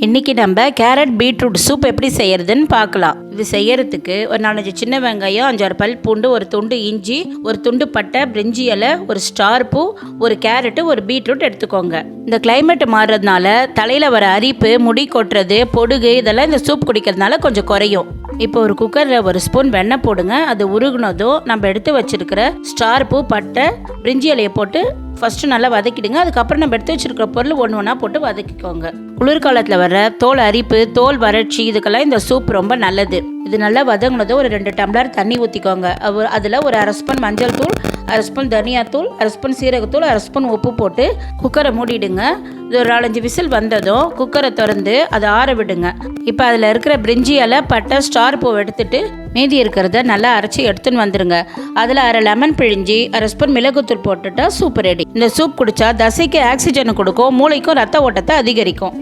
இன்றைக்கி நம்ம carrot beetroot soup எப்படி செய்கிறதுன்னு பார்க்கலாம். இது செய்யறதுக்கு ஒரு 4-5 சின்ன வெங்காயம், 5-6 பல் பூண்டு, ஒரு துண்டு இஞ்சி, ஒரு துண்டு பட்டை, பிரிஞ்சி இலை, ஒரு ஸ்டார் பூ, ஒரு கேரட்டு, ஒரு பீட்ரூட் எடுத்துக்கோங்க. இந்த கிளைமேட் மாறுறதுனால தலையில் வர அரிப்பு, முடி கொட்டுறது, பொடுகு இதெல்லாம் இந்த சூப் குடிக்கிறதுனால கொஞ்சம் குறையும். இப்போ ஒரு குக்கரில் ஒரு ஸ்பூன் வெண்ணெய் போடுங்க. அது உருகுனதும் நம்ம எடுத்து வச்சிருக்கிற ஸ்டார் பூ, பட்டை, பிரிஞ்சி இலையை போட்டு ஃபஸ்ட்டு நல்லா வதக்கிடுங்க. அதுக்கப்புறம் நம்ம எடுத்து வச்சிருக்கிற பொருள் ஒன்று ஒன்றா போட்டு வதக்கிக்கோங்க. குளிர்காலத்தில் வர தோல் அரிப்பு, தோல் வறட்சி இதுக்கெல்லாம் இந்த சூப் ரொம்ப நல்லது. இது நல்லா வதங்கினதும் ஒரு 2 டம்ளர் தண்ணி ஊற்றிக்கோங்க. அதில் ஒரு 1/2 ஸ்பூன் மஞ்சள் தூள், 1/2 ஸ்பூன் தனியாத்தூள், 1/2 ஸ்பூன் சீரகத்தூள், 1/2 ஸ்பூன் உப்பு போட்டு குக்கரை மூடிடுங்க. இது ஒரு 4-5 விசில் வந்ததும் குக்கரை திறந்து அதை ஆற விடுங்க. இப்போ அதில் இருக்கிற பிரிஞ்சி இலை, பட்டை, ஸ்டார் பூ எடுத்துட்டு மீதி இருக்கிறத நல்லா அரைச்சி எடுத்துன்னு வந்துடுங்க. அதில் 1/2 லெமன் பிழிஞ்சி 1/2 ஸ்பூன் மிளகுத்தூள் போட்டுட்டா சூப் ரெடி. இந்த சூப் குடித்தா தசைக்கு ஆக்சிஜனை கொடுக்கும், மூளைக்கும் ரத்த ஓட்டத்தை அதிகரிக்கும்.